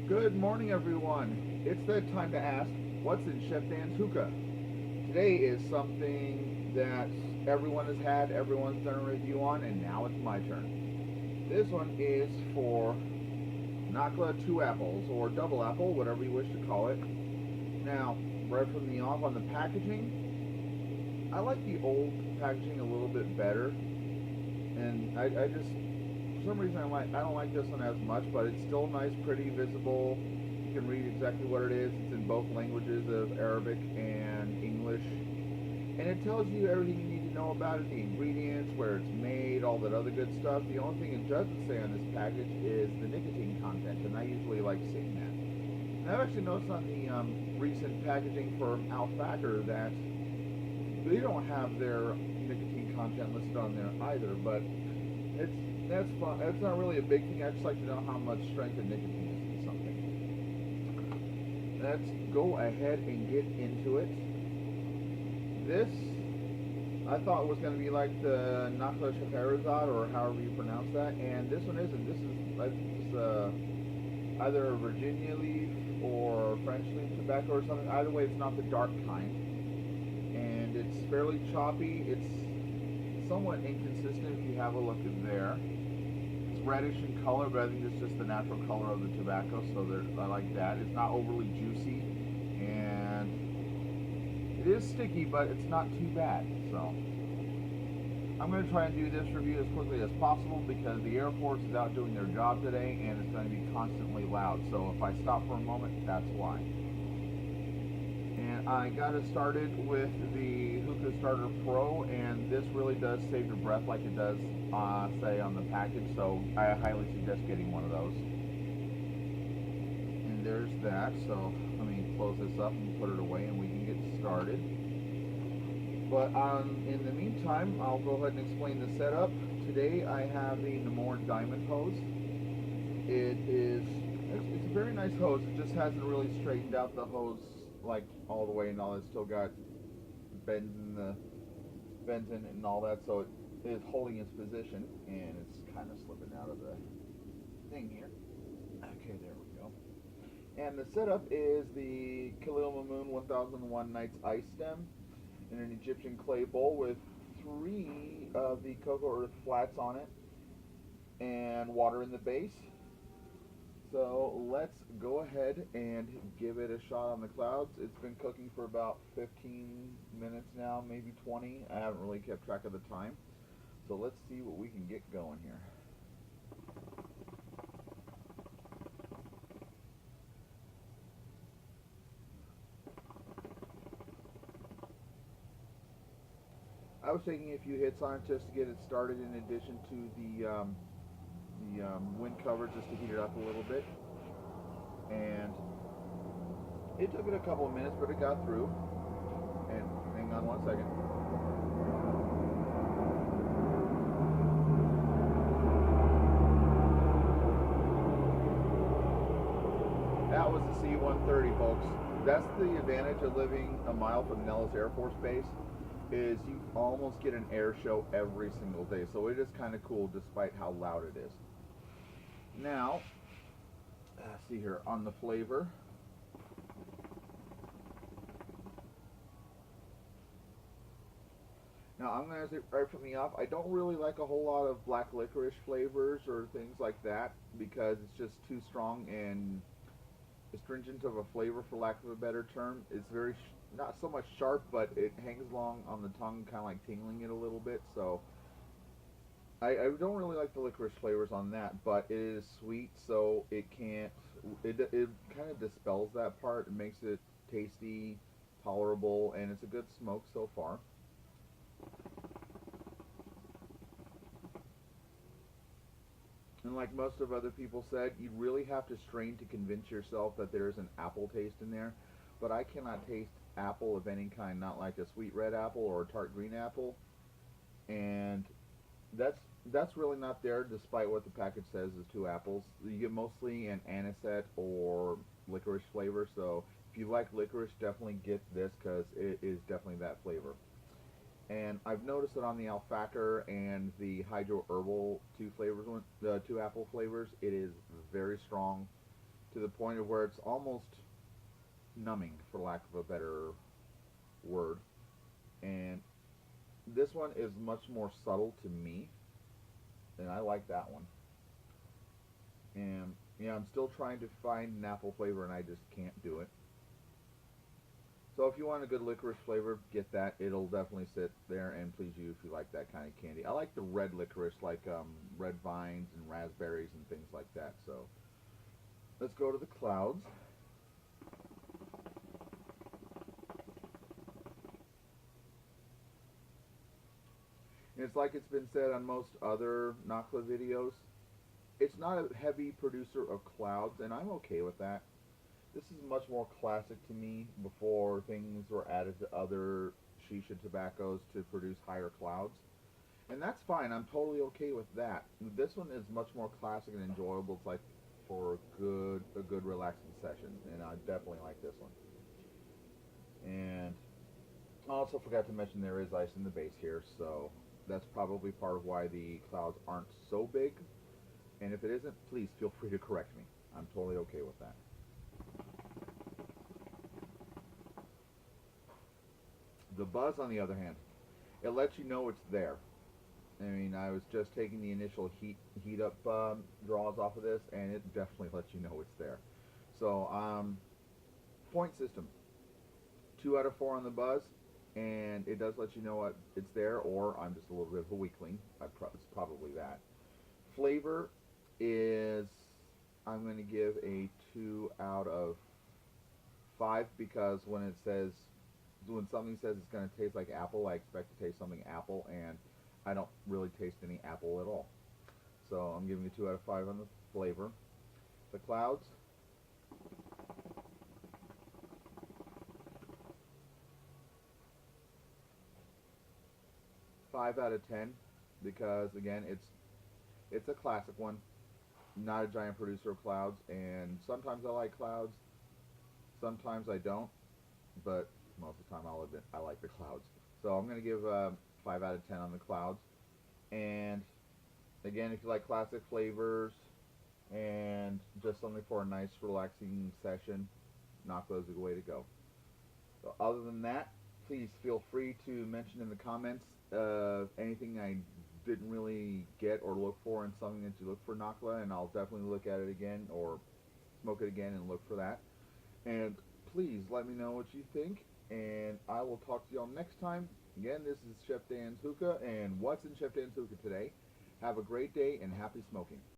Good morning, everyone. It's that time to ask, what's in Chef Dan's hookah? Today is something that everyone has had, everyone's done a review on, and now it's my turn. This one is for Nakhla 2 apples, or double apple, whatever you wish to call it. Now, right from the off on the packaging, I like the old packaging a little bit better, and I just for some reason I don't like this one as much, but it's still nice, pretty visible. You can read exactly what it is. It's in both languages of Arabic and English, and it tells you everything you need to know about it, the ingredients, where it's made, all that other good stuff. The only thing it doesn't say on this package is the nicotine content, and I usually like seeing that. And I've actually noticed on the recent packaging for Alfacker that they don't have their nicotine content listed on there either, but it's that's fun. That's not really a big thing. I just like to know how much strength of nicotine is in something. Let's go ahead and get into it. This I thought was going to be like the Nakhla or however you pronounce that, and this one isn't. This is I think it's either a Virginia leaf or French leaf tobacco or something. Either way, it's not the dark kind, and it's fairly choppy. It's somewhat inconsistent if you have a look in there. It's reddish in color, but I think it's just the natural color of the tobacco, so I like that. It's not overly juicy, and it is sticky, but it's not too bad. So I'm going to try and do this review as quickly as possible because the Air Force is out doing their job today, and it's going to be constantly loud. So if I stop for a moment, that's why. And I got it started with the Hookah Starter Pro, and this really does save your breath like it does say on the package, so I highly suggest getting one of those. And there's that, so let me close this up and put it away and we can get started. But in the meantime, I'll go ahead and explain the setup. Today I have the Namor Diamond hose. It's a very nice hose. It just hasn't really straightened out the hose like all the way and all. It's still got bends in it and all that, so it is holding its position, and it's kind of slipping out of the thing here. Okay, there we go. And the setup is the Khalil Mamoon 1001 Nights Ice Stem in an Egyptian clay bowl with 3 of the cocoa earth flats on it and water in the base. So let's go ahead and give it a shot on the clouds. It's been cooking for about 15 minutes now, maybe 20. I haven't really kept track of the time. So let's see what we can get going here. I was taking a few hits on it just to get it started in addition to the wind cover just to heat it up a little bit. And it took it a couple of minutes, but it got through. And hang on one second. That was the C-130, folks. That's the advantage of living a mile from Nellis Air Force Base, is you almost get an air show every single day. So it is kind of cool despite how loud it is. Now, let's see here on the flavor. Now, I'm going to say right from the off, I don't really like a whole lot of black licorice flavors or things like that because it's just too strong and astringent of a flavor, for lack of a better term. It's very, not so much sharp, but it hangs long on the tongue, kind of like tingling it a little bit. So I don't really like the licorice flavors on that, but it is sweet, so it can't, it kind of dispels that part. It makes it tasty, tolerable, and it's a good smoke so far. And like most of other people said, you really have to strain to convince yourself that there is an apple taste in there. But I cannot taste apple of any kind, not like a sweet red apple or a tart green apple. And that's really not there, despite what the package says is 2 apples. You get mostly an anisette or licorice flavor. So if you like licorice, definitely get this because it is definitely that flavor. And I've noticed that on the Alfacker and the Hydro Herbal 2 flavors, the 2 apple flavors, it is very strong. to the point of where it's almost numbing, for lack of a better word. And this one is much more subtle to me, and I like that one. And yeah, I'm still trying to find an apple flavor, and I just can't do it. So if you want a good licorice flavor, get that. It'll definitely sit there and please you if you like that kind of candy. I like the red licorice, like red vines and raspberries and things like that. So let's go to the clouds. And it's like it's been said on most other Nakhla videos. It's not a heavy producer of clouds, and I'm okay with that. This is much more classic to me before things were added to other shisha tobaccos to produce higher clouds. And that's fine. I'm totally okay with that. This one is much more classic and enjoyable. It's like for a good relaxing session, and I definitely like this one. And I also forgot to mention there is ice in the base here, so that's probably part of why the clouds aren't so big. And if it isn't, please feel free to correct me. I'm totally okay with that. The buzz, on the other hand, it lets you know it's there. I mean, I was just taking the initial heat up draws off of this, and it definitely lets you know it's there. So, point system: 2 out of 4 on the buzz, and it does let you know it's there. Or I'm just a little bit of a weakling. It's probably that. Flavor is, I'm going to give a 2 out of 5 because when something says it's going to taste like apple, I expect to taste something apple, and I don't really taste any apple at all. So I'm giving you 2 out of 5 on the flavor. The clouds, 5 out of 10 because again, it's a classic one. Not a giant producer of clouds, and sometimes I like clouds, sometimes I don't, but most of the time I'll admit I like the clouds. So I'm going to give 5 out of 10 on the clouds. And again, if you like classic flavors and just something for a nice relaxing session, Nakhla is the way to go. So other than that, please feel free to mention in the comments anything I didn't really get or look for in something that you look for Nakhla, and I'll definitely look at it again or smoke it again and look for that. And please let me know what you think, and I will talk to y'all next time. Again, this is Chef Dan's Hookah, and what's in Chef Dan's Hookah today? Have a great day and happy smoking.